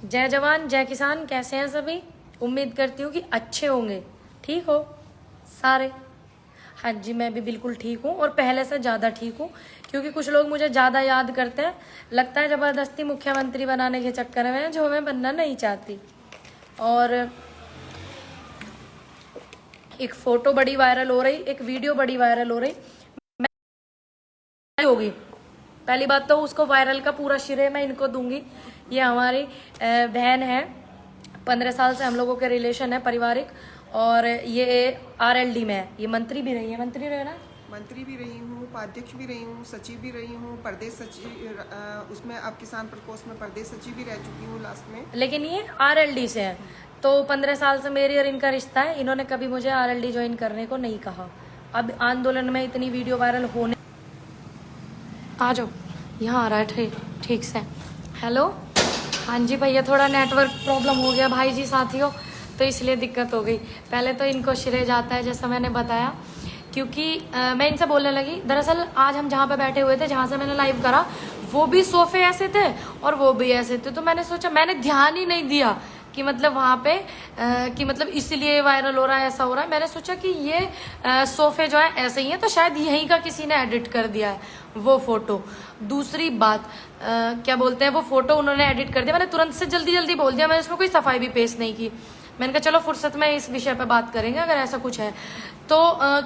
जय जवान जय किसान। कैसे हैं सभी? उम्मीद करती हूँ कि अच्छे होंगे। ठीक हो सारे? हाँ जी, मैं भी बिल्कुल ठीक हूँ और पहले से ज़्यादा ठीक हूँ, क्योंकि कुछ लोग मुझे ज़्यादा याद करते हैं। लगता है ज़बरदस्ती मुख्यमंत्री बनाने के चक्कर में, जो मैं बनना नहीं चाहती। और एक फ़ोटो बड़ी वायरल हो रही, एक वीडियो बड़ी वायरल हो रही होगी। पहली बात तो उसको वायरल का पूरा श्रेय मैं इनको दूंगी। ये हमारी बहन है, 15 साल से हम लोगों के रिलेशन है पारिवारिक, और ये आरएलडी में है। ये मंत्री भी रही है, मंत्री रहे ना? मंत्री भी रही हूँ, उपाध्यक्ष भी रही हूँ, सचिव भी रही हूँ, प्रदेश सचिव, उसमें अब किसान प्रकोष्ठ में प्रदेश सचिव भी रह चुकी हूँ लास्ट में। लेकिन ये आरएलडी से है। तो 15 साल से मेरी और इनका रिश्ता है। इन्होंने कभी मुझे आरएलडी ज्वाइन करने को नहीं कहा। अब आंदोलन में इतनी वीडियो वायरल होने, आ जाओ, यहाँ आ रहा है ठीक से। हेलो, हाँ जी भैया, थोड़ा नेटवर्क प्रॉब्लम हो गया भाई जी साथियों, तो इसलिए दिक्कत हो गई। पहले तो इनको श्रेय जाता है, जैसा मैंने बताया, क्योंकि मैं इनसे बोलने लगी। दरअसल आज हम जहाँ पे बैठे हुए थे, जहाँ से मैंने लाइव करा, वो भी सोफे ऐसे थे और वो भी ऐसे थे। तो मैंने सोचा, मैंने ध्यान ही नहीं दिया कि मतलब वहाँ पे कि मतलब इसलिए वायरल हो रहा है, ऐसा हो रहा है। मैंने सोचा कि ये सोफे जो है ऐसे ही हैं, तो शायद यहीं का किसी ने एडिट कर दिया है वो फोटो। दूसरी बात, क्या बोलते हैं, वो फोटो उन्होंने एडिट कर दिया। मैंने तुरंत से जल्दी जल्दी बोल दिया, मैंने उसमें कोई सफाई भी पेश नहीं की। मैंने कहा चलो फुर्सत में इस विषय पे बात करेंगे अगर ऐसा कुछ है तो।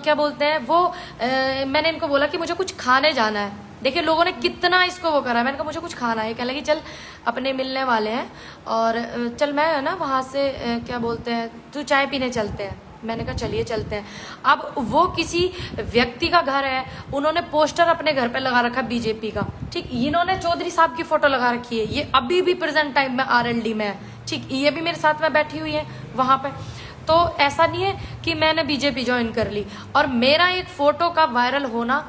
क्या बोलते हैं वो, मैंने इनको बोला कि मुझे कुछ खाने जाना है। देखिए लोगों ने कितना इसको वो करा है। मैंने कहा मुझे कुछ खाना है, कहने लगी चल अपने मिलने वाले हैं और चल मैं है ना वहाँ से क्या बोलते हैं, तू चाय पीने चलते हैं। मैंने कहा चलिए चलते हैं। अब वो किसी व्यक्ति का घर है, उन्होंने पोस्टर अपने घर पे लगा रखा बीजेपी का। ठीक, इन्होंने चौधरी साहब की फोटो लगा रखी है। ये अभी भी प्रेजेंट टाइम में आरएलडी में है। ठीक, ये भी मेरे साथ में बैठी हुई है वहां पे। तो ऐसा नहीं है कि मैंने बीजेपी ज्वाइन कर ली और मेरा एक फोटो का वायरल होना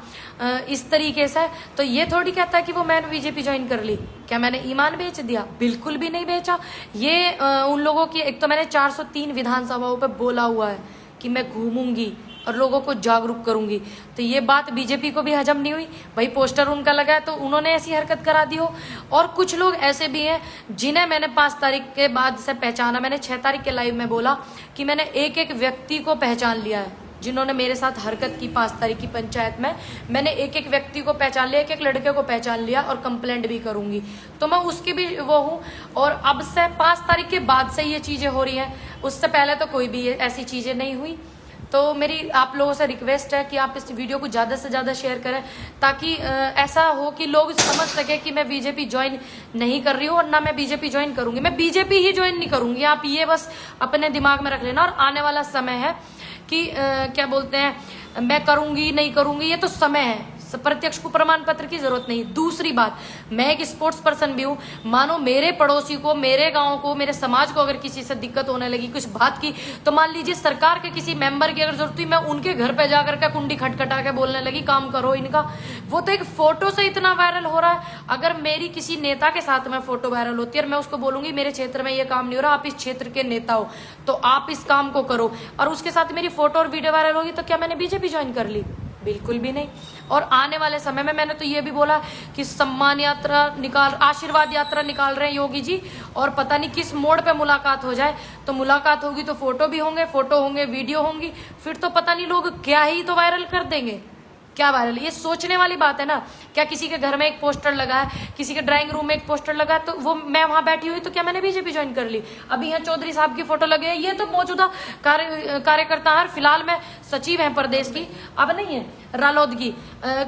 इस तरीके से, तो ये थोड़ी कहता है कि वो मैंने बीजेपी ज्वाइन कर ली। क्या मैंने ईमान बेच दिया? बिल्कुल भी नहीं बेचा। ये उन लोगों की, एक तो मैंने 403 विधानसभाओं पे बोला हुआ है कि मैं घूमूंगी और लोगों को जागरूक करूंगी। तो ये बात बीजेपी को भी हजम नहीं हुई। भाई पोस्टर उनका लगा है तो उन्होंने ऐसी हरकत करा दी हो। और कुछ लोग ऐसे भी हैं जिन्हें मैंने 5 तारीख के बाद से पहचाना। मैंने 6 तारीख के लाइव में बोला कि मैंने एक एक व्यक्ति को पहचान लिया है जिन्होंने मेरे साथ हरकत की। 5 तारीख की पंचायत में मैंने एक एक व्यक्ति को पहचान लिया, एक एक लड़के को पहचान लिया और कंप्लेंट भी करूंगी। तो मैं उसकी भी वो हूँ। और अब से 5 तारीख के बाद से ये चीजें हो रही हैं, उससे पहले तो कोई भी ऐसी चीजें नहीं हुई। तो मेरी आप लोगों से रिक्वेस्ट है कि आप इस वीडियो को ज़्यादा से ज़्यादा शेयर करें, ताकि ऐसा हो कि लोग समझ सके कि मैं बीजेपी ज्वाइन नहीं कर रही हूँ और ना मैं बीजेपी ज्वाइन करूंगी। मैं बीजेपी ही ज्वाइन नहीं करूंगी, आप ये बस अपने दिमाग में रख लेना। और आने वाला समय है कि क्या बोलते हैं, मैं करूंगी नहीं करूंगी, ये तो समय है। प्रत्यक्ष को प्रमाण पत्र की जरूरत नहीं। दूसरी बात, मैं एक स्पोर्ट्स पर्सन भी हूँ। मानो मेरे पड़ोसी को, मेरे गांव को, मेरे समाज को अगर किसी से दिक्कत होने लगी कुछ बात की, तो मान लीजिए सरकार के किसी मेंबर की अगर जरूरत हुई, मैं उनके घर पे जाकर के कुंडी खटखटा के बोलने लगी काम करो इनका। वो तो एक फोटो से इतना वायरल हो रहा है। अगर मेरी किसी नेता के साथ में फोटो वायरल होती है और मैं उसको बोलूंगी मेरे क्षेत्र में ये काम नहीं हो रहा, आप इस क्षेत्र के नेता हो तो आप इस काम को करो, और उसके साथ मेरी फोटो और वीडियो वायरल होगी, तो क्या मैंने बीजेपी ज्वाइन कर ली? बिल्कुल भी नहीं। और आने वाले समय में मैंने तो ये भी बोला कि सम्मान यात्रा निकाल, आशीर्वाद यात्रा निकाल रहे हैं योगी जी, और पता नहीं किस मोड़ पे मुलाकात हो जाए। तो मुलाकात होगी तो फोटो भी होंगे, फोटो होंगे, वीडियो होंगी, फिर तो पता नहीं लोग क्या ही तो वायरल कर देंगे। क्या वायरल, ये सोचने वाली बात है ना। क्या किसी के घर में एक पोस्टर लगा है, किसी के ड्राइंग रूम में एक पोस्टर लगा है, तो वो मैं वहां बैठी हुई तो क्या मैंने बीजेपी ज्वाइन कर ली? अभी यहाँ चौधरी साहब की फोटो लगे है, ये तो मौजूदा कार्यकर्ता है, फिलहाल मैं सचिव है प्रदेश की, अब नहीं है रालोद की।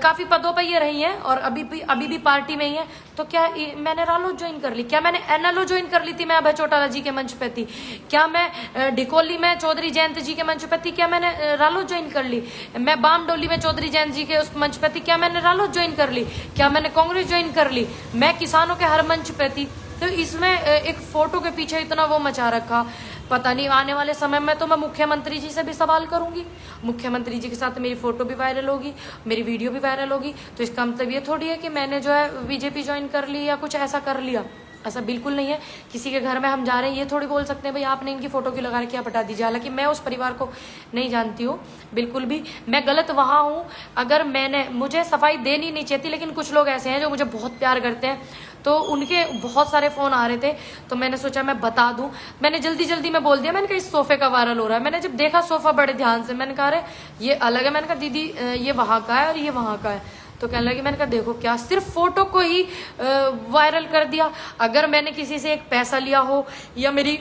काफी पदों पर ये रही है और अभी भी पार्टी में ही है। तो क्या मैंने रालोद ज्वाइन कर ली? क्या मैंने एनएलओ ज्वाइन कर ली थी? मैं अभय चौटाला जी के मंच पे थी। क्या मैं ढिकोली में चौधरी जयंत जी के मंच पे थी? क्या मैंने रालोद ज्वाइन कर ली? मैं बामडोली में चौधरी जयंत जी के उस मंच पे थी, क्या मैंने रालोद ज्वाइन कर ली? क्या मैंने कांग्रेस ज्वाइन कर ली? मैं किसानों के हर मंच पे थी। तो इसमें एक फोटो के पीछे इतना वो मचा रखा, पता नहीं आने वाले समय में तो मैं मुख्यमंत्री जी से भी सवाल करूंगी। मुख्यमंत्री जी के साथ मेरी फोटो भी वायरल होगी, मेरी वीडियो भी वायरल होगी। तो इसका मतलब ये थोड़ी है कि मैंने जो है बीजेपी ज्वाइन कर ली या कुछ ऐसा कर लिया। ऐसा बिल्कुल नहीं है। किसी के घर में हम जा रहे हैं ये थोड़ी बोल सकते हैं भाई आपने इनकी फोटो क्यों लगा रखी है, आप हटा दीजिए। हालांकि मैं उस परिवार को नहीं जानती हूँ बिल्कुल भी, मैं गलत वहाँ हूँ। अगर मैंने, मुझे सफाई देनी नहीं चाहिए, लेकिन कुछ लोग ऐसे हैं जो मुझे बहुत प्यार करते हैं, तो उनके बहुत सारे फ़ोन आ रहे थे, तो मैंने सोचा मैं बता दूं। मैंने जल्दी में बोल दिया, मैंने कहा इस सोफे का वायरल हो रहा है। मैंने जब देखा सोफा बड़े ध्यान से, मैंने कहा अरे ये अलग है। मैंने कहा दीदी ये वहाँ का है और ये वहाँ का है। तो कहने लगी, मैंने कहा देखो क्या सिर्फ फोटो को ही वायरल कर दिया। अगर मैंने किसी से एक पैसा लिया हो या मेरी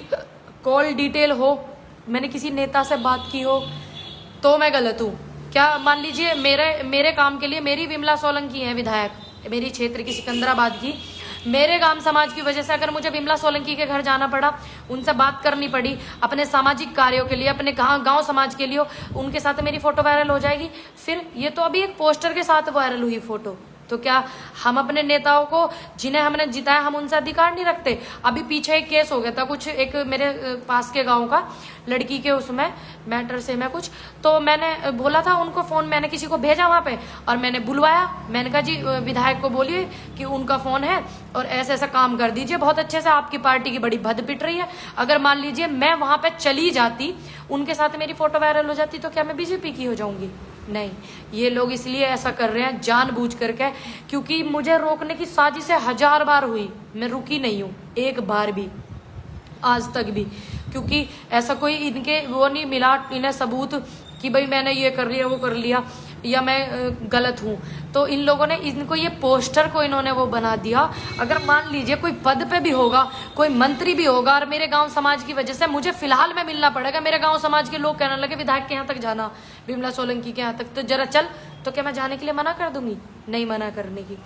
कॉल डिटेल हो, मैंने किसी नेता से बात की हो, तो मैं गलत हूँ क्या? मान लीजिए मेरे काम के लिए मेरी विमला सोलंकी है विधायक, मेरी क्षेत्र की सिकंदराबाद की, मेरे गांव समाज की वजह से अगर मुझे विमला सोलंकी के घर जाना पड़ा, उनसे बात करनी पड़ी अपने सामाजिक कार्यों के लिए, अपने गांव समाज के लिए, उनके साथ मेरी फोटो वायरल हो जाएगी। फिर ये तो अभी एक पोस्टर के साथ वायरल हुई फोटो, तो क्या हम अपने नेताओं को जिन्हें हमने जिताया हम उनसे अधिकार नहीं रखते? अभी पीछे एक केस हो गया था, कुछ एक मेरे पास के गांव का लड़की के उसमें मैटर से मैं कुछ, तो मैंने बोला था उनको फोन, मैंने किसी को भेजा वहां पे और मैंने बुलवाया। मैंने कहा जी विधायक को बोलिए कि उनका फोन है और ऐसा ऐसा काम कर दीजिए, बहुत अच्छे से आपकी पार्टी की बड़ी भद पिट रही है। अगर मान लीजिए मैं वहां पे चली जाती, उनके साथ मेरी फोटो वायरल हो जाती, तो क्या मैं बीजेपी की हो जाऊंगी? नहीं, ये लोग इसलिए ऐसा कर रहे हैं जानबूझ करके, क्योंकि मुझे रोकने की साजिशें 1000 बार हुई, मैं रुकी नहीं हूं एक बार भी आज तक भी, क्योंकि ऐसा कोई इनके वो नहीं मिला इन्हें सबूत कि भाई मैंने ये कर लिया वो कर लिया या मैं गलत हूँ। तो इन लोगों ने इनको ये पोस्टर को इन्होंने वो बना दिया। अगर मान लीजिए कोई पद पे भी होगा, कोई मंत्री भी होगा और मेरे गांव समाज की वजह से मुझे फिलहाल में मिलना पड़ेगा, मेरे गांव समाज के लोग कहने लगे विधायक के यहाँ तक जाना, विमला सोलंकी के यहाँ तक, तो जरा चल, तो क्या मैं जाने के लिए मना कर दूंगी? नहीं मना करने की।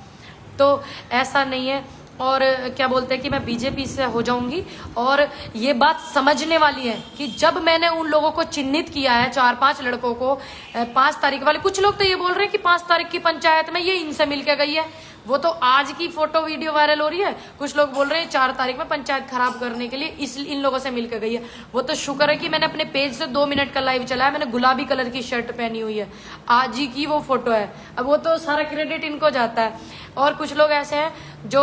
तो ऐसा नहीं है। और क्या बोलते हैं कि मैं बीजेपी से हो जाऊंगी। और ये बात समझने वाली है कि जब मैंने उन लोगों को चिन्हित किया है, 4-5 लड़कों को, 5 तारीख वाले, कुछ लोग तो ये बोल रहे हैं कि 5 तारीख की पंचायत में ये इनसे मिलके गई है, वो तो आज की फोटो वीडियो वायरल हो रही है। कुछ लोग बोल रहे हैं 4 तारीख में पंचायत खराब करने के लिए इन लोगों से मिलकर गई है। वो तो शुक्र है कि मैंने अपने पेज से 2 मिनट का लाइव चलाया, मैंने गुलाबी कलर की शर्ट पहनी हुई है, आज ही की वो फोटो है। अब वो तो सारा क्रेडिट इनको जाता है। और कुछ लोग ऐसे हैं जो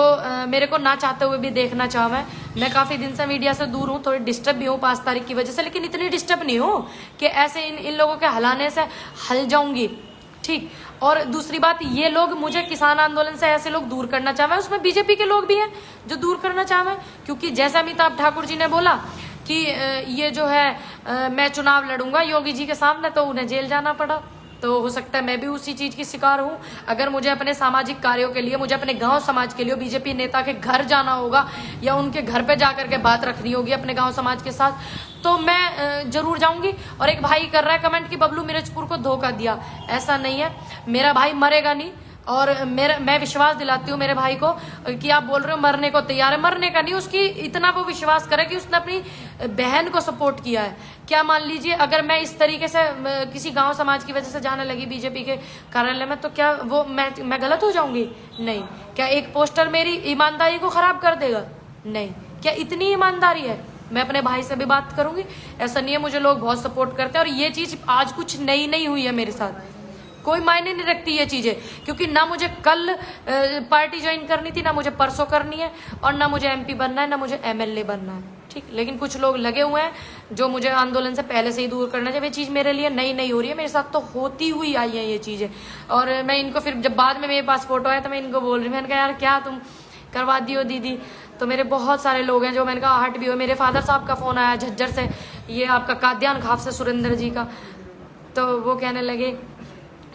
मेरे को ना चाहते हुए भी देखना चाहे। मैं काफी दिन से मीडिया से दूर हूँ, थोड़ी डिस्टर्ब भी हूँ 5 तारीख की वजह से, लेकिन इतनी डिस्टर्ब नहीं हूँ कि ऐसे इन लोगों के हलाने से हल जाऊंगी, ठीक। और दूसरी बात, ये लोग मुझे किसान आंदोलन से ऐसे लोग दूर करना चाहे, उसमें बीजेपी के लोग भी हैं जो दूर करना चाहे, क्योंकि जैसे अमिताभ ठाकुर जी ने बोला कि ये जो है मैं चुनाव लड़ूंगा योगी जी के सामने, तो उन्हें जेल जाना पड़ा। तो हो सकता है मैं भी उसी चीज की शिकार हूँ। अगर मुझे अपने सामाजिक कार्यों के लिए, मुझे अपने गांव समाज के लिए बीजेपी नेता के घर जाना होगा या उनके घर पे जाकर के बात रखनी होगी अपने गांव समाज के साथ, तो मैं जरूर जाऊंगी। और एक भाई कर रहा है कमेंट कि बबलू मिर्चपुर को धोखा दिया, ऐसा नहीं है, मेरा भाई मरेगा नहीं। और मैं विश्वास दिलाती हूँ मेरे भाई को कि आप बोल रहे हो मरने को तैयार है, मरने का नहीं, उसकी इतना वो विश्वास करे कि उसने अपनी बहन को सपोर्ट किया है। क्या मान लीजिए अगर मैं इस तरीके से किसी गांव समाज की वजह से जाने लगी बीजेपी के कार्यालय में, तो क्या वो मैं गलत हो जाऊंगी? नहीं। क्या एक पोस्टर मेरी ईमानदारी को खराब कर देगा? नहीं। क्या इतनी ईमानदारी है? मैं अपने भाई से भी बात करूंगी। ऐसा नहीं है, मुझे लोग बहुत सपोर्ट करते हैं और ये चीज आज कुछ नई नहीं हुई है मेरे साथ, कोई मायने नहीं रखती ये चीजें, क्योंकि ना मुझे कल पार्टी ज्वाइन करनी थी, ना मुझे परसों करनी है, और ना मुझे एमपी बनना है, ना मुझे एमएलए बनना है, ठीक। लेकिन कुछ लोग लगे हुए हैं जो मुझे आंदोलन से पहले से ही दूर करना चाहिए। ये चीज मेरे लिए नई नहीं हो रही है, मेरे साथ तो होती हुई आई है ये चीजें। और मैं इनको फिर जब बाद में मेरे पास फोटो आया तो मैं इनको बोल रही हूँ, मैंने कहा यार क्या तुम करवा दियो दीदी। तो मेरे बहुत सारे लोग हैं जो मैंने कहा हट भी हो। मेरे फादर साहब का फोन आया झज्जर से, ये आपका काद्यान खाफ से सुरेंद्र जी का, तो वो कहने लगे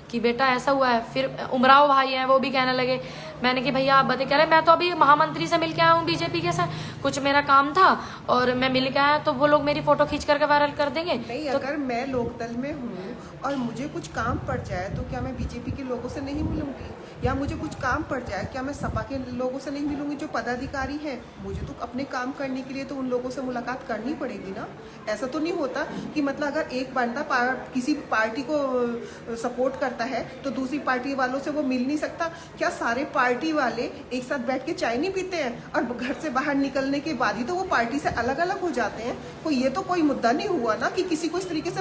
कि बेटा ऐसा हुआ है। फिर उमराव भाई हैं, वो भी कहने लगे। मैंने कि भैया आप बताइए, कह रहे मैं तो अभी महामंत्री से मिल के आया हूँ बीजेपी के साथ, कुछ मेरा काम था और मैं मिल के आया, तो वो लोग मेरी फोटो खींच करके वायरल कर देंगे। नहीं, तो अगर मैं लोकदल में हूँ और मुझे कुछ काम पड़ जाए तो क्या मैं बीजेपी के लोगों से नहीं मिलूंगी? या मुझे कुछ काम पड़ जाए क्या मैं सपा के लोगों से नहीं मिलूंगी जो पदाधिकारी हैं? मुझे तो अपने काम करने के लिए तो उन लोगों से मुलाकात करनी पड़ेगी ना। ऐसा तो नहीं होता कि मतलब अगर एक बंदा किसी पार्टी को सपोर्ट करता है तो दूसरी पार्टी वालों से वो मिल नहीं सकता। क्या सारे पार्टी वाले एक साथ बैठ के चाय नहीं पीते हैं और घर से बाहर निकलने के बाद ही तो वो पार्टी से अलग अलग हो जाते हैं? ये तो कोई मुद्दा नहीं हुआ ना कि किसी को इस तरीके से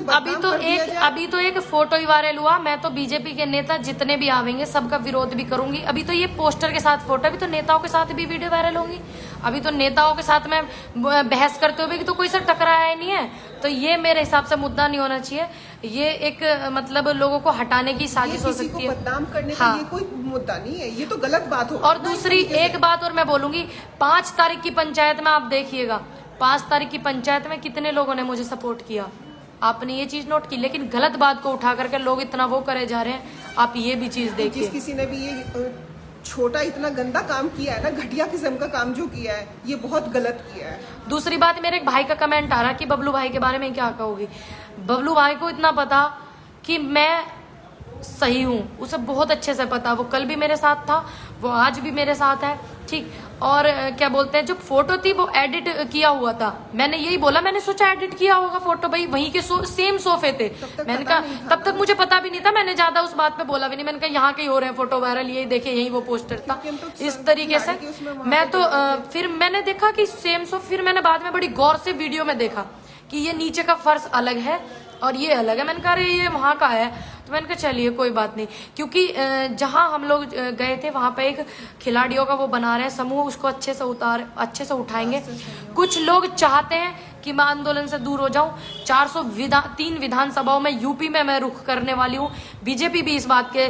अभी तो एक फोटो ही वायरल हुआ। मैं तो बीजेपी के नेता जितने भी आवेंगे सबका विरोध विरोध भी करूंगी। अभी तो ये पोस्टर के साथ फोटो, अभी तो नेताओं के साथ भी वीडियो वायरल होंगी। अभी तो नेताओं के साथ मैं बहस करते हुए भी तो कोई सा टकराया ही नहीं है। तो ये मेरे हिसाब से मुद्दा नहीं होना चाहिए। ये एक मतलब लोगों को हटाने की साजिश हो सकती है, बदनाम करने का ये कोई मुद्दा नहीं है, ये तो गलत बात हो। और दूसरी एक बात और मैं बोलूंगी, 5 तारीख की पंचायत में आप देखिएगा, 5 तारीख की पंचायत में कितने लोगों ने मुझे सपोर्ट किया, आपने ये चीज नोट की। लेकिन गलत बात को उठा करके लोग इतना वो करे जा रहे हैं, आप ये भी चीज देखिए। जिस किसी ने भी ये छोटा इतना गंदा काम किया है ना, घटिया किस्म का काम जो किया है, ये बहुत गलत किया है। दूसरी बात, मेरे एक भाई का कमेंट आ रहा कि बबलू भाई के बारे में क्या कहोगी। बबलू भाई को इतना पता कि मैं सही हूँ, उसे बहुत अच्छे से पता। वो कल भी मेरे साथ था, वो आज भी मेरे साथ है, ठीक। और क्या बोलते हैं, जो फोटो थी वो एडिट किया हुआ था। मैंने यही बोला, मैंने सोचा एडिट किया होगा फोटो, भाई वहीं के सेम सोफे थे। मैंने कहा तब तक मुझे पता भी नहीं था, मैंने ज्यादा उस बात पे बोला भी नहीं। मैंने कहा यहाँ के ही हो रहे हैं फोटो वायरल, यही देखे यही वो पोस्टर था, इस तरीके से। मैं तो फिर मैंने देखा कि सेम सोफा, फिर मैंने बाद में बड़ी गौर से वीडियो में देखा कि ये नीचे का फर्श अलग है और ये अलग है। मैंने कहा अरे ये वहां का है, तो मैंने कहा चलिए कोई बात नहीं। क्योंकि जहां हम लोग गए थे वहां पे एक खिलाड़ियों का वो बना रहे हैं समूह, उसको अच्छे से उठाएंगे। कुछ लोग चाहते हैं कि मैं आंदोलन से दूर हो जाऊं। 403 विधानसभाओं में यूपी में मैं रुख करने वाली हूं। बीजेपी भी इस बात के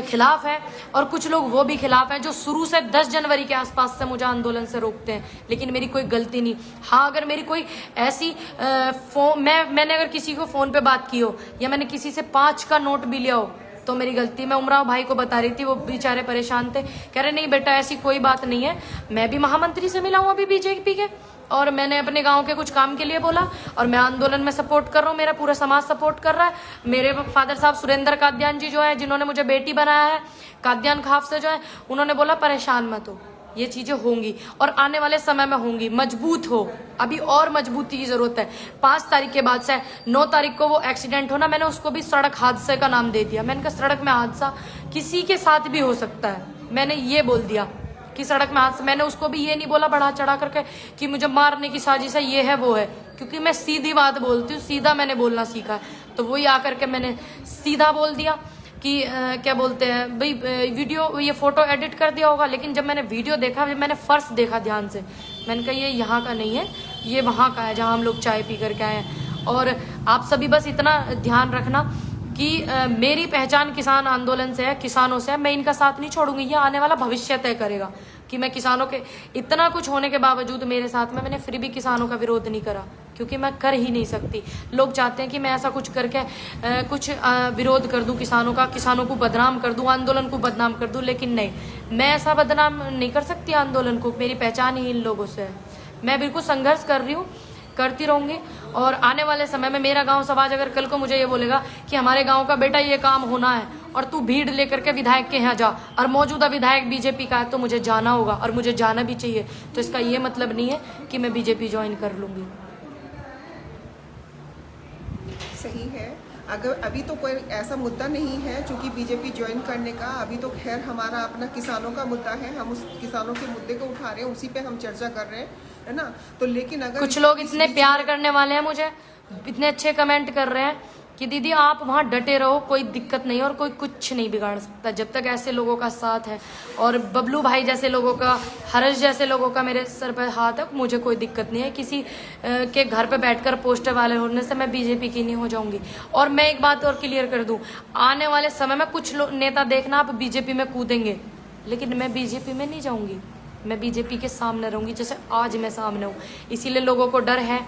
खिलाफ है और कुछ लोग वो भी खिलाफ हैं जो शुरू से 10 जनवरी के आसपास से मुझे आंदोलन से रोकते हैं, लेकिन मेरी कोई गलती नहीं। हाँ, अगर मेरी कोई ऐसी मैंने अगर किसी को फोन पे बात की हो या मैंने किसी से 5 का नोट भी लिया हो तो मेरी गलती। मैं उमराव भाई को बता रही थी, वो बेचारे परेशान थे, कह रहे नहीं बेटा ऐसी कोई बात नहीं है। मैं भी महामंत्री से मिला हूं अभी बीजेपी के, और मैंने अपने गांव के कुछ काम के लिए बोला, और मैं आंदोलन में सपोर्ट कर रहा हूँ, मेरा पूरा समाज सपोर्ट कर रहा है। मेरे फादर साहब सुरेंद्र काद्यान जी जो है, जिन्होंने मुझे बेटी बनाया है, काद्यान खाफ से जो है, उन्होंने बोला परेशान मत हो, ये चीजें होंगी और आने वाले समय में होंगी, मजबूत हो। अभी और मजबूती की जरूरत है। 5 तारीख के बाद से 9 तारीख को वो एक्सीडेंट होना, मैंने उसको भी सड़क हादसे का नाम दे दिया। मैंने कहा सड़क में हादसा किसी के साथ भी हो सकता है, मैंने ये बोल दिया कि सड़क में हादसा। मैंने उसको भी ये नहीं बोला बढ़ा चढ़ा करके कि मुझे मारने की साजिश है, ये है वो है, क्योंकि मैं सीधी बात बोलती हूँ, सीधा मैंने बोलना सीखा है। तो वही आकर के मैंने सीधा बोल दिया कि क्या बोलते हैं भाई, वीडियो ये फोटो एडिट कर दिया होगा, लेकिन जब मैंने वीडियो देखा, मैंने फर्श देखा ध्यान से, मैंने कहा ये यहाँ का नहीं है, ये वहाँ का है जहाँ हम लोग चाय पी करके आए हैं। और आप सभी बस इतना ध्यान रखना कि मेरी पहचान किसान आंदोलन से है, किसानों से है। मैं इनका साथ नहीं छोड़ूंगी, ये आने वाला भविष्य तय करेगा कि मैं किसानों के इतना कुछ होने के बावजूद मेरे साथ में, मैंने फिर भी किसानों का विरोध नहीं करा, क्योंकि मैं कर ही नहीं सकती। लोग चाहते हैं कि मैं ऐसा कुछ करके कुछ विरोध कर दूं किसानों का, किसानों को बदनाम कर दूं, आंदोलन को बदनाम कर दूं, लेकिन नहीं, मैं ऐसा बदनाम नहीं कर सकती आंदोलन को। मेरी पहचान ही इन लोगों से है। मैं बिल्कुल संघर्ष कर रही हूँ, करती रहूंगी। और आने वाले समय में मेरा गांव समाज अगर कल को मुझे ये बोलेगा कि हमारे गांव का बेटा ये काम होना है और तू भीड़ लेकर के विधायक के यहाँ जा, और मौजूदा विधायक बीजेपी का है, तो मुझे जाना होगा और मुझे जाना भी चाहिए। तो इसका ये मतलब नहीं है कि मैं बीजेपी ज्वाइन कर लूंगी। सही है, अगर अभी तो कोई ऐसा मुद्दा नहीं है चूंकि बीजेपी ज्वाइन करने का। अभी तो खैर हमारा अपना किसानों का मुद्दा है, हम उस किसानों के मुद्दे को उठा रहे हैं, उसी पे हम चर्चा कर रहे हैं, है ना। तो लेकिन अगर कुछ लोग इतने प्यार करने वाले हैं, मुझे इतने अच्छे कमेंट कर रहे हैं कि दीदी आप वहाँ डटे रहो, कोई दिक्कत नहीं और कोई कुछ नहीं बिगाड़ सकता जब तक ऐसे लोगों का साथ है। और बबलू भाई जैसे लोगों का, हर्ष जैसे लोगों का मेरे सर पर हाथ है, मुझे कोई दिक्कत नहीं है। किसी के घर पे बैठकर पोस्टर वाले होने से मैं बीजेपी की नहीं हो जाऊंगी। और मैं एक बात और क्लियर कर दूं, आने वाले समय में कुछ नेता देखना आप बीजेपी में कूदेंगे, लेकिन मैं बीजेपी में नहीं जाऊंगी, मैं बीजेपी के सामने रहूंगी जैसे आज मैं सामने हूँ। इसीलिए लोगों को डर है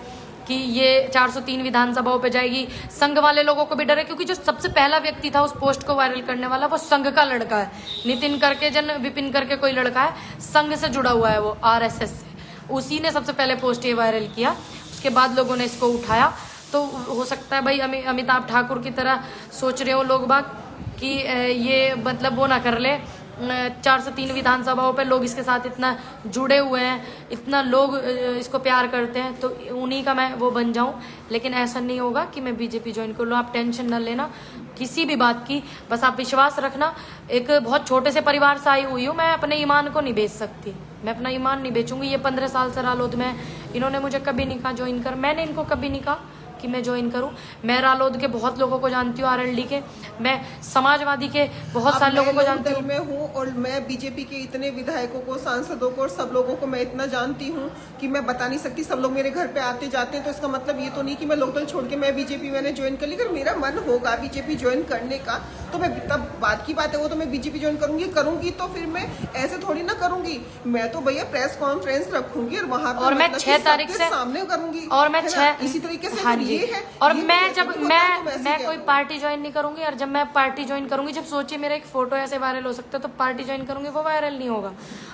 कि ये 403 विधानसभाओं पे जाएगी। संघ वाले लोगों को भी डर है, क्योंकि जो सबसे पहला व्यक्ति था उस पोस्ट को वायरल करने वाला, वो संघ का लड़का है। नितिन करके विपिन करके कोई लड़का है, संघ से जुड़ा हुआ है, वो RSS से। उसी ने सबसे पहले पोस्ट ये वायरल किया, उसके बाद लोगों ने इसको उठाया। तो हो सकता है भाई अमिताभ ठाकुर की तरह सोच रहे हो लोग बाग कि ये मतलब वो ना कर ले। 403 विधानसभाओं पे लोग इसके साथ इतना जुड़े हुए हैं, इतना लोग इसको प्यार करते हैं, तो उन्हीं का मैं वो बन जाऊं। लेकिन ऐसा नहीं होगा कि मैं बीजेपी ज्वाइन कर लूँ। आप टेंशन न लेना किसी भी बात की, बस आप विश्वास रखना। एक बहुत छोटे से परिवार से आई हुई हूँ, मैं अपने ईमान को नहीं बेच सकती, मैं अपना ईमान नहीं बेचूंगी। ये 15 साल से रालोद में, इन्होंने मुझे कभी नहीं कहा ज्वाइन कर, मैंने इनको कभी नहीं कहा कि मैं ज्वाइन करूं। मैं रालोद के बहुत लोगों को जानती हूँ, आरएलडी के, मैं समाजवादी के बहुत सारे लोगों को जानती हूँ। मैं हूँ और मैं बीजेपी के इतने विधायकों को, सांसदों को और सब लोगों को मैं इतना जानती हूँ कि मैं बता नहीं सकती। सब लोग मेरे घर पे आते जाते हैं, तो इसका मतलब ये तो नहीं कि मैं लोकल छोड़ के मैं बीजेपी मैंने ज्वाइन कर ली। अगर मेरा मन होगा बीजेपी ज्वाइन करने का तो मैं, तब बात की बात है, वो तो मैं बीजेपी ज्वाइन करूंगी तो फिर मैं ऐसे थोड़ी ना करूंगी। मैं तो भैया प्रेस कॉन्फ्रेंस रखूंगी और वहां पर और मैं 6 तारीख से सामने करूंगी, और मैं 6 इसी तरीके से। हाँ जी, ये है। और ये मैं जब मैं कोई क्या पार्टी ज्वाइन नहीं करूंगी, और जब मैं पार्टी ज्वाइन करूंगी, जब सोचिए मेरा एक फोटो ऐसे वायरल हो सकता है, तो पार्टी ज्वाइन करूंगी वो वायरल नहीं होगा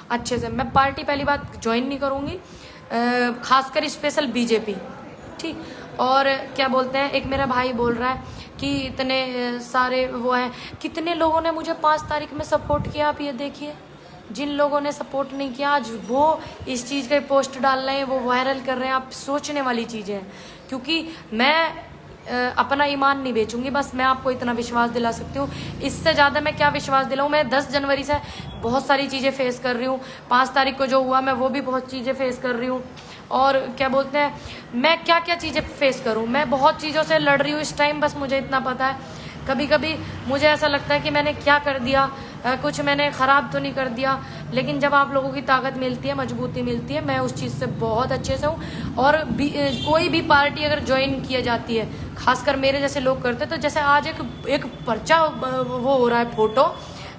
अच्छे से। मैं पार्टी पहली बात ज्वाइन नहीं करूंगी, खासकर स्पेशल बीजेपी, ठीक। और क्या बोलते हैं, एक मेरा भाई बोल रहा है कि इतने सारे वो हैं, कितने लोगों ने मुझे 5 तारीख में सपोर्ट किया, आप ये देखिए। जिन लोगों ने सपोर्ट नहीं किया, आज वो इस चीज़ के पोस्ट डाल रहे हैं, वो वायरल कर रहे हैं। आप सोचने वाली चीज़ें हैं, क्योंकि मैं अपना ईमान नहीं बेचूंगी, बस मैं आपको इतना विश्वास दिला सकती हूँ। इससे ज़्यादा मैं क्या विश्वास दिलाऊँ। मैं 10 जनवरी से बहुत सारी चीज़ें फेस कर रही हूँ, 5 तारीख को जो हुआ मैं वो भी बहुत चीज़ें फेस कर रही हूँ। और क्या बोलते हैं, मैं क्या क्या चीज़ें फेस करूँ, मैं बहुत चीज़ों से लड़ रही हूँ इस टाइम, बस मुझे इतना पता है। कभी कभी मुझे ऐसा लगता है कि मैंने क्या कर दिया, कुछ मैंने ख़राब तो नहीं कर दिया, लेकिन जब आप लोगों की ताकत मिलती है, मजबूती मिलती है, मैं उस चीज़ से बहुत अच्छे से हूँ। और कोई भी पार्टी अगर ज्वाइन किया जाती है, खासकर मेरे जैसे लोग करते, तो जैसे आज एक पर्चा वो हो रहा है फोटो,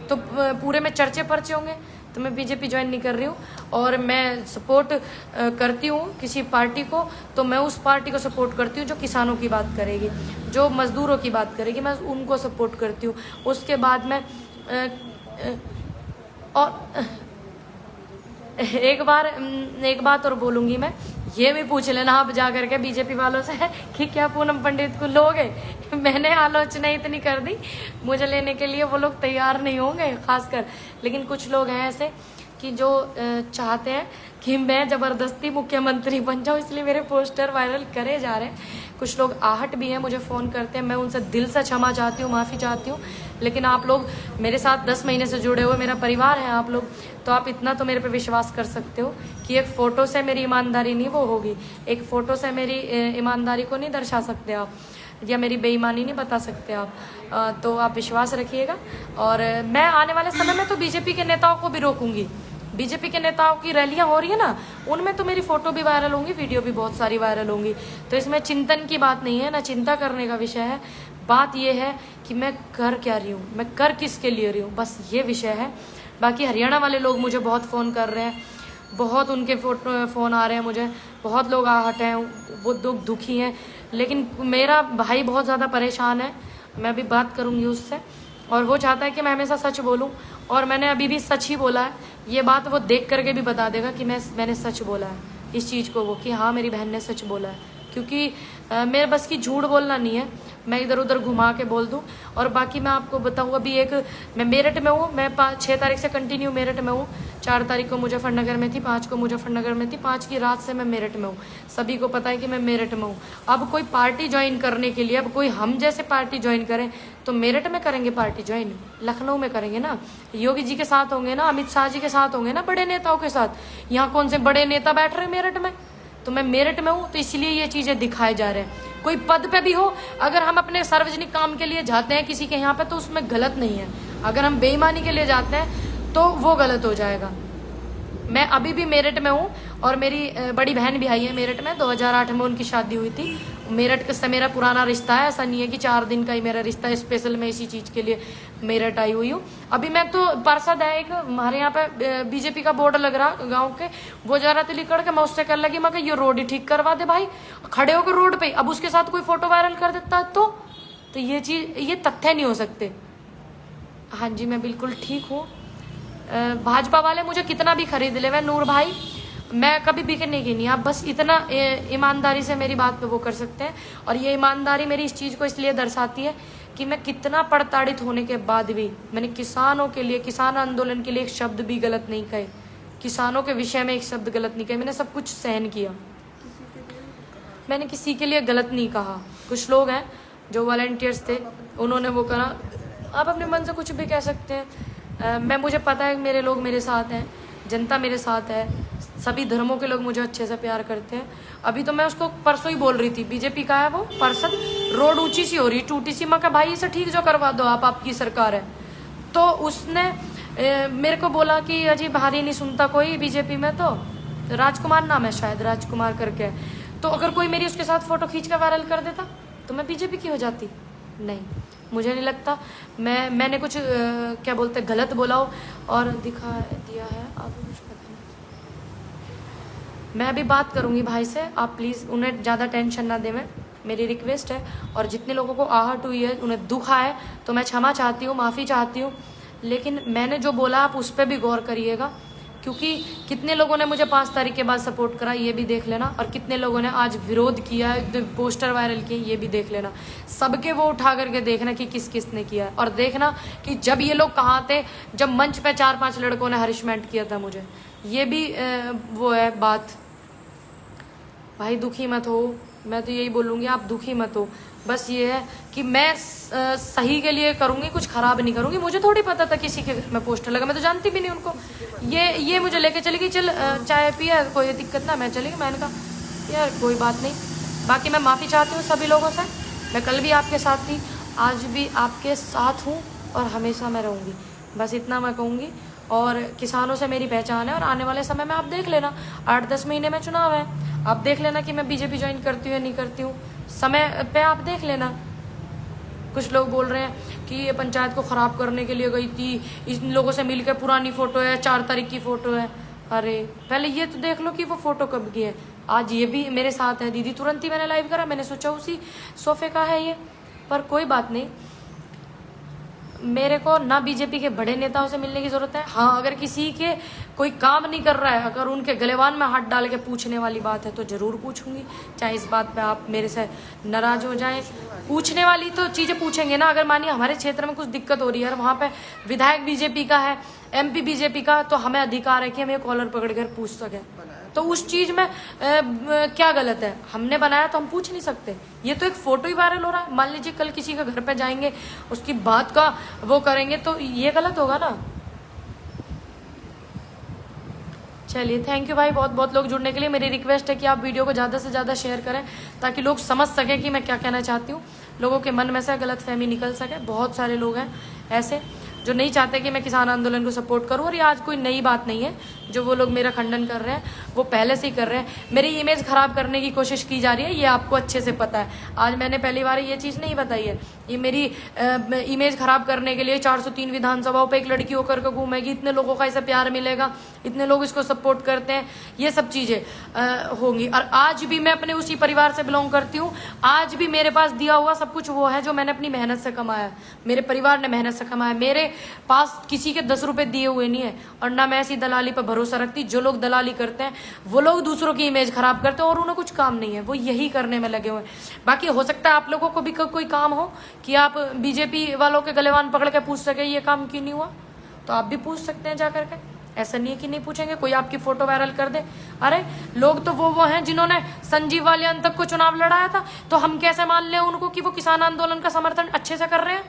तो पूरे में चर्चे पर्चे होंगे, तो मैं बीजेपी ज्वाइन नहीं कर रही हूँ। और मैं सपोर्ट करती हूँ किसी पार्टी को, तो मैं उस पार्टी को सपोर्ट करती हूँ जो किसानों की बात करेगी, जो मज़दूरों की बात करेगी, मैं उनको सपोर्ट करती हूँ। उसके बाद मैं और एक बात और बोलूँगी, मैं ये भी पूछ लेना आप जा करके बीजेपी वालों से कि क्या पूनम पंडित को लोगे। मैंने आलोचना इतनी कर दी, मुझे लेने के लिए वो लोग तैयार नहीं होंगे खासकर। लेकिन कुछ लोग हैं ऐसे कि जो चाहते हैं कि मैं ज़बरदस्ती मुख्यमंत्री बन जाऊँ, इसलिए मेरे पोस्टर वायरल करे जा रहे हैं। कुछ लोग आहट भी हैं, मुझे फ़ोन करते हैं, मैं उनसे दिल से क्षमा चाहती हूँ, माफ़ी चाहती हूँ। लेकिन आप लोग मेरे साथ 10 महीने से जुड़े हुए, मेरा परिवार है आप लोग, तो आप इतना तो मेरे पे विश्वास कर सकते हो कि एक फ़ोटो से मेरी ईमानदारी नहीं वो होगी, एक फ़ोटो से मेरी ईमानदारी को नहीं दर्शा सकते आप, या मेरी बेईमानी नहीं बता सकते आप। तो आप विश्वास रखिएगा। और मैं आने वाले समय में तो बीजेपी के नेताओं को भी रोकूंगी। बीजेपी के नेताओं की रैलियां हो रही है ना, उनमें तो मेरी फ़ोटो भी वायरल होंगी, वीडियो भी बहुत सारी वायरल होंगी। तो इसमें चिंतन की बात नहीं है, ना चिंता करने का विषय है। बात यह है कि मैं कर क्या रही हूँ, मैं कर किसके लिए रही हूँ, बस ये विषय है। बाकी हरियाणा वाले लोग मुझे बहुत फ़ोन कर रहे हैं, बहुत उनके फ़ोन आ रहे हैं मुझे, बहुत लोग आहट हैं, वो दुखी हैं। लेकिन मेरा भाई बहुत ज़्यादा परेशान है, मैं भी बात करूँगी उससे, और वो चाहता है कि मैं हमेशा सच बोलूँ, और मैंने अभी भी सच ही बोला है। ये बात वो देख करके भी बता देगा कि मैंने सच बोला है इस चीज़ को, वो कि हाँ मेरी बहन ने सच बोला है। क्योंकि मेरे बस की झूठ बोलना नहीं है, मैं इधर उधर घुमा के बोल दूं। और बाकी मैं आपको बताऊँ, अभी मैं मेरठ में हूँ, मैं 6 तारीख से कंटिन्यू मेरठ में हूँ। 4 तारीख को मुजफ्फरनगर में थी, 5 को मुजफ्फरनगर में थी, 5 की रात से मैं मेरठ में हूँ। सभी को पता है कि मैं मेरठ में हूँ। अब कोई पार्टी ज्वाइन करने के लिए, अब कोई हम जैसे पार्टी ज्वाइन करें तो मेरठ में करेंगे पार्टी ज्वाइन, लखनऊ में करेंगे ना, योगी जी के साथ होंगे ना, अमित शाह जी के साथ होंगे ना, बड़े नेताओं के साथ। यहाँ कौन से बड़े नेता बैठ रहे हैं मेरठ में? तो मैं मेरठ में हूँ, तो इसलिए ये चीज़ें दिखाए जा रहे हैं। कोई पद पे भी हो, अगर हम अपने सार्वजनिक काम के लिए जाते हैं किसी के यहाँ पे, तो उसमें गलत नहीं है। अगर हम बेईमानी के लिए जाते हैं तो वो गलत हो जाएगा। मैं अभी भी मेरठ में हूँ, और मेरी बड़ी बहन भी आई है मेरठ में। 2008 में उनकी शादी हुई थी। मेरठ से मेरा पुराना रिश्ता है, ऐसा नहीं है कि 4 दिन का ही मेरा रिश्ता है। स्पेशल मैं इसी चीज़ के लिए मेरठ आई हुई हूँ। अभी मैं तो पार्षद है एक, हमारे यहाँ पे बीजेपी का बोर्ड लग रहा गाँव के, वो जा रहा था लिकड़ के, मैं उससे कर लगी, मैं ये रोड ही ठीक करवा दे भाई, खड़े होकर रोड पे। अब उसके साथ कोई फोटो वायरल कर देता तो ये चीज़, ये तथ्य नहीं हो सकते। हाँ जी, मैं बिल्कुल ठीक हूँ। भाजपा वाले मुझे कितना भी खरीद ले, मैं नूर भाई, मैं कभी बिकने की नहीं। आप बस इतना ईमानदारी से मेरी बात पे वो कर सकते हैं। और ये ईमानदारी मेरी इस चीज़ को इसलिए दर्शाती है कि मैं कितना प्रताड़ित होने के बाद भी मैंने किसानों के लिए, किसान आंदोलन के लिए एक शब्द भी गलत नहीं कहे, किसानों के विषय में एक शब्द गलत नहीं कहे। मैंने सब कुछ सहन किया, मैंने किसी के लिए गलत नहीं कहा। कुछ लोग हैं जो वॉलंटियर्स थे, उन्होंने वो करा। आप अपने मन से कुछ भी कह सकते हैं। मुझे पता है मेरे लोग मेरे साथ हैं, जनता मेरे साथ है, सभी धर्मों के लोग मुझे अच्छे से प्यार करते हैं। अभी तो मैं उसको परसों ही बोल रही थी, बीजेपी का है वो पार्षद, रोड ऊंची सी हो रही, टूटी सी। मैं कहा भाई इसे ठीक जो करवा दो आप, आपकी सरकार है। तो उसने मेरे को बोला कि अजी भारी नहीं सुनता कोई बीजेपी में, तो राजकुमार नाम है शायद, राजकुमार करके। तो अगर कोई मेरी उसके साथ फोटो खींच कर वायरल कर देता तो मैं बीजेपी की हो जाती? नहीं, मुझे नहीं लगता मैंने कुछ क्या बोलते गलत बोला हो और दिखा दिया है। आप कुछ पता नहीं, मैं अभी बात करूंगी भाई से, आप प्लीज़ उन्हें ज़्यादा टेंशन ना दें, मेरी रिक्वेस्ट है। और जितने लोगों को आहट हुई है, उन्हें दुख आए, तो मैं क्षमा चाहती हूँ, माफ़ी चाहती हूँ। लेकिन मैंने जो बोला आप उस पर भी गौर करिएगा, क्योंकि कितने लोगों ने मुझे 5 तारीख के बाद सपोर्ट करा ये भी देख लेना, और कितने लोगों ने आज विरोध किया, पोस्टर वायरल किए ये भी देख लेना। सबके वो उठा करके देखना कि किस किस ने किया है। और देखना कि जब ये लोग कहाँ थे, जब मंच पे 4-5 लड़कों ने हरिशमेंट किया था मुझे, ये भी वो है बात। भाई दुखी मत हो, मैं तो यही बोलूँगी, आप दुखी मत हो। बस ये है कि मैं सही के लिए करूँगी, कुछ खराब नहीं करूँगी। मुझे थोड़ी पता था किसी के घर में पोस्टर लगा, मैं तो जानती भी नहीं उनको। ये मुझे लेके चली गई, चल चाय पिया, कोई दिक्कत ना, मैं चली गई। मैंने कहा यार कोई बात नहीं। बाकी मैं माफ़ी चाहती हूँ सभी लोगों से, मैं कल भी आपके साथ थी, आज भी आपके साथ हूँ और हमेशा मैं रहूँगी, बस इतना मैं कहूँगी। और किसानों से मेरी पहचान है, और आने वाले समय में आप देख लेना, 8-10 महीने में चुनाव है, आप देख लेना कि मैं बीजेपी ज्वाइन करती हूँ या नहीं करती हूँ, समय पे आप देख लेना। कुछ लोग बोल रहे हैं कि ये पंचायत को ख़राब करने के लिए गई थी, इन लोगों से मिलकर पुरानी फ़ोटो है, 4 तारीख की फ़ोटो है। अरे पहले ये तो देख लो कि वो फ़ोटो कब की है। आज ये भी मेरे साथ है, दीदी तुरंत ही मैंने लाइव करा, मैंने सोचा उसी सोफे का है ये, पर कोई बात नहीं। मेरे को ना बीजेपी के बड़े नेताओं से मिलने की जरूरत है। हाँ, अगर किसी के कोई काम नहीं कर रहा है, अगर उनके गलेवान में हाथ डाल के पूछने वाली बात है तो जरूर पूछूंगी, चाहे इस बात पे आप मेरे से नाराज हो जाएं। पूछने वाली तो चीजें पूछेंगे ना। अगर मानिए हमारे क्षेत्र में कुछ दिक्कत हो रही है और वहाँ पे विधायक बीजेपी का है, MP बीजेपी का, तो हमें अधिकार है कि हम ये कॉलर पकड़ कर पूछ सके। तो उस चीज में क्या गलत है? हमने बनाया तो हम पूछ नहीं सकते? ये तो एक फोटो ही वायरल हो रहा है। मान लीजिए कल किसी के घर पे जाएंगे, उसकी बात का वो करेंगे, तो ये गलत होगा ना। चलिए, थैंक यू भाई बहुत बहुत लोग जुड़ने के लिए। मेरी रिक्वेस्ट है कि आप वीडियो को ज़्यादा से ज़्यादा शेयर करें, ताकि लोग समझ सकें कि मैं क्या कहना चाहती हूँ, लोगों के मन में से गलतफहमी निकल सके। बहुत सारे लोग हैं ऐसे जो नहीं चाहते कि मैं किसान आंदोलन को सपोर्ट करूं, और ये आज कोई नई बात नहीं है। जो वो लोग मेरा खंडन कर रहे हैं वो पहले से ही कर रहे हैं। मेरी इमेज खराब करने की कोशिश की जा रही है, ये आपको अच्छे से पता है। आज मैंने पहली बार ये चीज़ नहीं बताई है। ये मेरी इमेज खराब करने के लिए 403 विधानसभाओं पे एक लड़की होकर के घूमेगी, इतने लोगों का इसे प्यार मिलेगा, इतने लोग इसको सपोर्ट करते हैं, ये सब चीज़ें होंगी। और आज भी मैं अपने उसी परिवार से बिलोंग करती हूँ। आज भी मेरे पास दिया हुआ सब कुछ वो है जो मैंने अपनी मेहनत से कमाया, मेरे परिवार ने मेहनत से कमाया। मेरे पास किसी के 10 रुपए दिए हुए नहीं है, और ना मैं ऐसी दलाली पर भरोसा रखती। जो लोग दलाली करते हैं वो लोग दूसरों की इमेज खराब करते हैं, और उन्हें कुछ काम नहीं है, वो यही करने में लगे हुए हैं। बाकी हो सकता है आप लोगों को भी कोई काम हो कि आप बीजेपी वालों के गलेवान पकड़ के पूछ सके ये काम क्यों नहीं हुआ, तो आप भी पूछ सकते हैं जा करके। ऐसा नहीं है कि नहीं पूछेंगे। कोई आपकी फोटो वायरल कर दे, अरे लोग तो वो हैं जिन्होंने संजीव वालियान तक को चुनाव लड़ाया था, तो हम कैसे मान लें उनको कि वो किसान आंदोलन का समर्थन अच्छे से कर रहे हैं?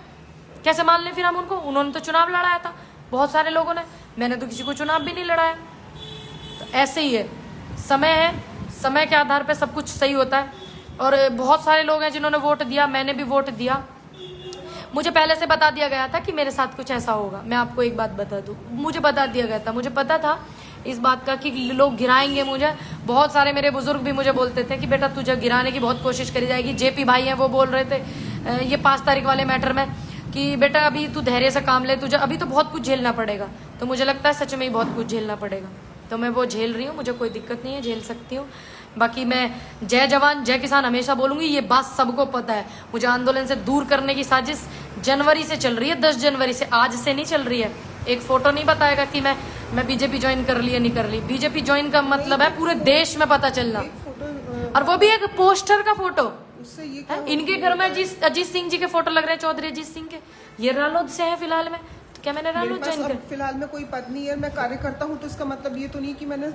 कैसे मान लें फिर हम उनको? उन्होंने तो चुनाव लड़ाया था, बहुत सारे लोगों ने, मैंने तो किसी को चुनाव भी नहीं लड़ाया। तो ऐसे ही है, समय है, समय के आधार पर सब कुछ सही होता है। और बहुत सारे लोग हैं जिन्होंने वोट दिया, मैंने भी वोट दिया। मुझे पहले से बता दिया गया था कि मेरे साथ कुछ ऐसा होगा। मैं आपको एक बात बता दूं, मुझे बता दिया गया था, मुझे पता था इस बात का कि लोग गिराएंगे मुझे। बहुत सारे मेरे बुजुर्ग भी मुझे बोलते थे कि बेटा तुझे गिराने की बहुत कोशिश करी जाएगी। JP भाई हैं, वो बोल रहे थे ये 5 तारीख वाले मैटर में कि बेटा अभी तू धैर्य से काम ले, तुझे अभी तो बहुत कुछ झेलना पड़ेगा। तो मुझे लगता है सच में ही बहुत कुछ झेलना पड़ेगा, तो मैं वो झेल रही हूँ, मुझे कोई दिक्कत नहीं है, झेल सकती हूँ। बाकी मैं जय जवान जय किसान हमेशा बोलूँगी, ये बात सबको पता है। मुझे आंदोलन से दूर करने की साजिश जनवरी से चल रही है, 10 जनवरी से, आज से नहीं चल रही है। एक फोटो नहीं बताएगा कि मैं बीजेपी ज्वाइन कर ली या नहीं कर ली। बीजेपी ज्वाइन का मतलब है पूरे देश में पता चलना, और वो भी एक पोस्टर का फोटो। उससे ये इनके घर में अजीत सिंह जी के फोटो लग रहे हैं, चौधरी अजीत सिंह के, ये रालोद से है फिलहाल में। तो क्या मैंने मेरे रालोद पास ज्वाइन अब कर? फिलहाल में कोई पद नहीं है, मैं कार्यकर्ता हूँ, तो इसका मतलब ये तो नहीं कि मैंने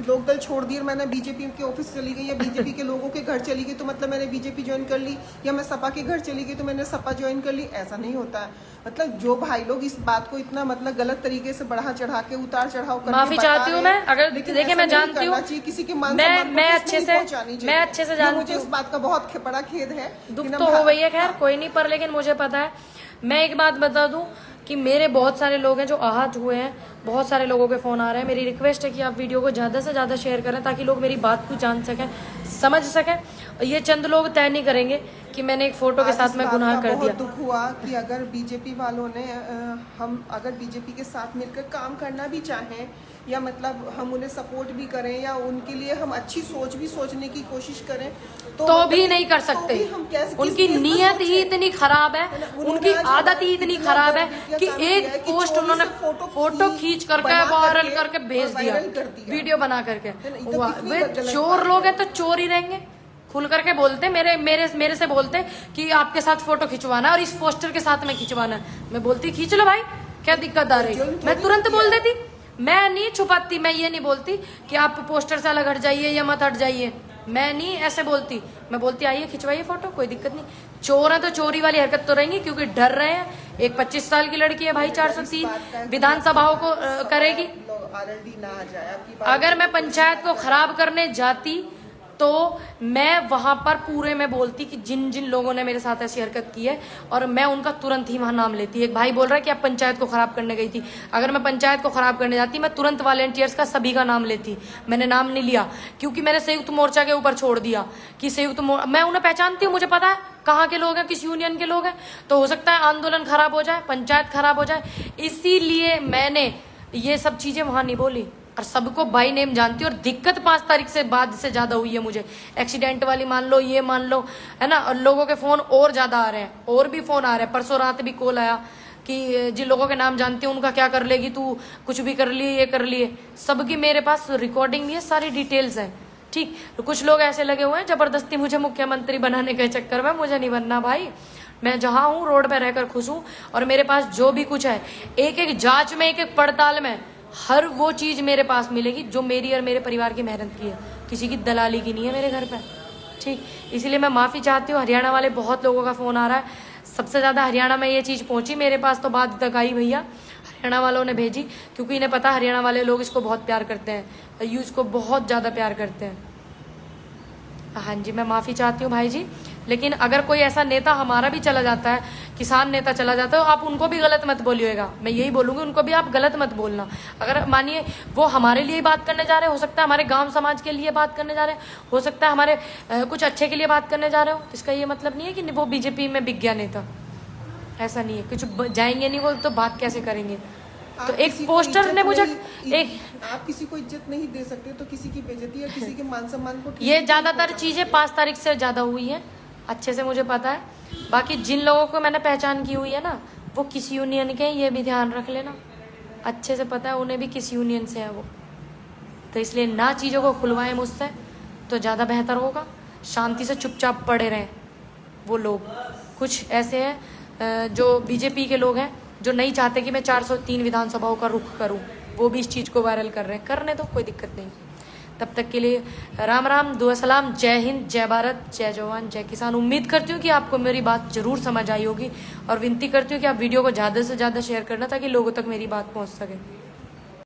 लोकदल छोड़ दी और मैंने बीजेपी के ऑफिस चली गई या बीजेपी के लोगों के घर चली गई तो मतलब मैंने बीजेपी ज्वाइन कर ली, या मैं सपा के घर चली गई तो मैंने सपा ज्वाइन कर ली। ऐसा नहीं होता है। मतलब जो भाई लोग इस बात को इतना मतलब गलत तरीके से बढ़ा चढ़ा के उतार चढ़ाव करके माफी बता चाहती हूँ रहे हैं, मैं, अगर लेकिन देखिए ऐसा मैं नहीं जानती हूँ, करना चाहिए, किसी के मान मैं सम्मान को ठेस अच्छे नहीं से पहुंचानी चाहिए। मैं अच्छे से ये जानती मुझे हूँ। इस बात का बहुत बड़ा खेद है। दुख कि ना तो हो गई है, खैर कोई नहीं, पर लेकिन मुझे पता है। मैं एक बात बता दूं कि मेरे बहुत सारे लोग हैं जो आहत हुए हैं, बहुत सारे लोगों के फोन आ रहे हैं। मेरी रिक्वेस्ट है कि आप वीडियो को ज़्यादा से ज़्यादा शेयर करें ताकि लोग मेरी बात को जान सकें, समझ सकें। ये चंद लोग तय नहीं करेंगे कि मैंने एक फोटो के आज साथ इस में बात गुनाह का कर बहुत दिया। दुख हुआ कि अगर बीजेपी वालों ने हम अगर बीजेपी के साथ मिलकर काम करना भी चाहें या मतलब हम उन्हें सपोर्ट भी करें या उनके लिए हम अच्छी सोच भी सोचने की कोशिश करें तो तो भी नहीं कर तो सकते। भी हम कैसे उनकी नीयत ही इतनी खराब है, उनकी आदत ही इतनी खराब है कि एक पोस्ट उन्होंने फोटो खींच करके वायरल करके भेज दिया, वीडियो बना करके। वे चोर लोग हैं तो चोर ही रहेंगे। खुल करके बोलते मेरे से बोलते कि आपके साथ फोटो खिंचवाना है और इस पोस्टर के साथ में खिंचवाना है। मैं बोलती खींच लो भाई, क्या दिक्कत आ रही? मैं तुरंत बोल देती, मैं नहीं छुपाती, मैं ये नहीं बोलती कि आप पोस्टर से अलग हट जाइए या मत हट जाइए, मैं नहीं ऐसे बोलती। मैं बोलती आइए खिंचवाइए फोटो, कोई दिक्कत नहीं। चोर है तो चोरी वाली हरकत तो रहेंगी क्योंकि डर रहे हैं। एक 25 साल की लड़की है भाई, 403 विधानसभाओं को करेगी। अगर मैं पंचायत को खराब करने जाती तो मैं वहां पर पूरे में बोलती कि जिन जिन लोगों ने मेरे साथ ऐसी हरकत की है और मैं उनका तुरंत ही वहां नाम लेती। एक भाई बोल रहा है कि आप पंचायत को खराब करने गई थी। अगर मैं पंचायत को खराब करने जाती मैं तुरंत वॉलेंटियर्स का सभी का नाम लेती। मैंने नाम नहीं लिया क्योंकि मैंने संयुक्त मोर्चा के ऊपर छोड़ दिया कि मैं उन्हें पहचानती हूँ, मुझे पता है कहाँ के लोग हैं, किस यूनियन के लोग हैं। तो हो सकता है आंदोलन खराब हो जाए, पंचायत खराब हो जाए, इसीलिए मैंने ये सब चीजें वहां नहीं बोली और सबको बाई नेम जानती हूँ। और दिक्कत 5 तारीख से बाद से ज्यादा हुई है मुझे, एक्सीडेंट वाली मान लो, ये मान लो, है ना। और लोगों के फोन और ज्यादा आ रहे हैं, और भी फोन आ रहे हैं। परसों रात भी कॉल आया कि जिन लोगों के नाम जानती हूँ उनका क्या कर लेगी तू, कुछ भी कर लिए, ये कर लिए। सबकी मेरे पास रिकॉर्डिंग भी है, सारी डिटेल्स है, ठीक। तो कुछ लोग ऐसे लगे हुए हैं जबरदस्ती मुझे मुख्यमंत्री बनाने के चक्कर में। मुझे नहीं बनना भाई, मैं जहां हूँ रोड पे रहकर खुश हूँ। और मेरे पास जो भी कुछ है, एक एक जांच में, एक एक पड़ताल में हर वो चीज मेरे पास मिलेगी जो मेरी और मेरे परिवार की मेहनत की है, किसी की दलाली की नहीं है मेरे घर पे, ठीक। इसीलिए मैं माफी चाहती हूँ। हरियाणा वाले बहुत लोगों का फोन आ रहा है, सबसे ज्यादा हरियाणा में ये चीज पहुंची, मेरे पास तो बाद तक आई भैया। हरियाणा वालों ने भेजी क्योंकि इन्हें पता हरियाणा वाले लोग इसको बहुत प्यार करते हैं, यूज को बहुत ज्यादा प्यार करते हैं। हाँ जी, मैं माफी चाहती हूँ भाई जी। लेकिन अगर कोई ऐसा नेता हमारा भी चला जाता है, किसान नेता चला जाता है, तो आप उनको भी गलत मत बोलिएगा। मैं यही बोलूंगी, उनको भी आप गलत मत बोलना। अगर मानिए वो हमारे लिए बात करने जा रहे हो सकता है हमारे गांव समाज के लिए बात करने जा रहे हो सकता है हमारे कुछ अच्छे के लिए बात करने जा रहे हो, इसका ये मतलब नहीं है कि वो बीजेपी में बिक गया नेता। ऐसा नहीं है, कुछ जाएंगे नहीं वो तो बात कैसे करेंगे। तो एक पोस्टर ने मुझे आप किसी को इज्जत नहीं दे सकते तो किसी की बेइज्जती या किसी के मान सम्मान को ये ज्यादातर चीजें 5 तारीख से ज्यादा हुई है, अच्छे से मुझे पता है। बाकी जिन लोगों को मैंने पहचान की हुई है ना, वो किस यूनियन के हैं ये भी ध्यान रख लेना, अच्छे से पता है उन्हें भी किस यूनियन से है वो। तो इसलिए ना चीज़ों को खुलवाएं मुझसे तो ज़्यादा बेहतर होगा, शांति से चुपचाप पड़े रहें। वो लोग कुछ ऐसे हैं जो बीजेपी के लोग हैं जो नहीं चाहते कि मैं 403 विधानसभाओं का रुख करूं, वो भी इस चीज़ को वायरल कर रहे हैं, करने तो कोई दिक्कत नहीं। तब तक के लिए राम राम, दुआ सलाम, जय हिंद, जय भारत, जय जवान, जय किसान। उम्मीद करती हूँ कि आपको मेरी बात जरूर समझ आई होगी और विनती करती हूँ कि आप वीडियो को ज़्यादा से ज़्यादा शेयर करना ताकि लोगों तक मेरी बात पहुँच सके।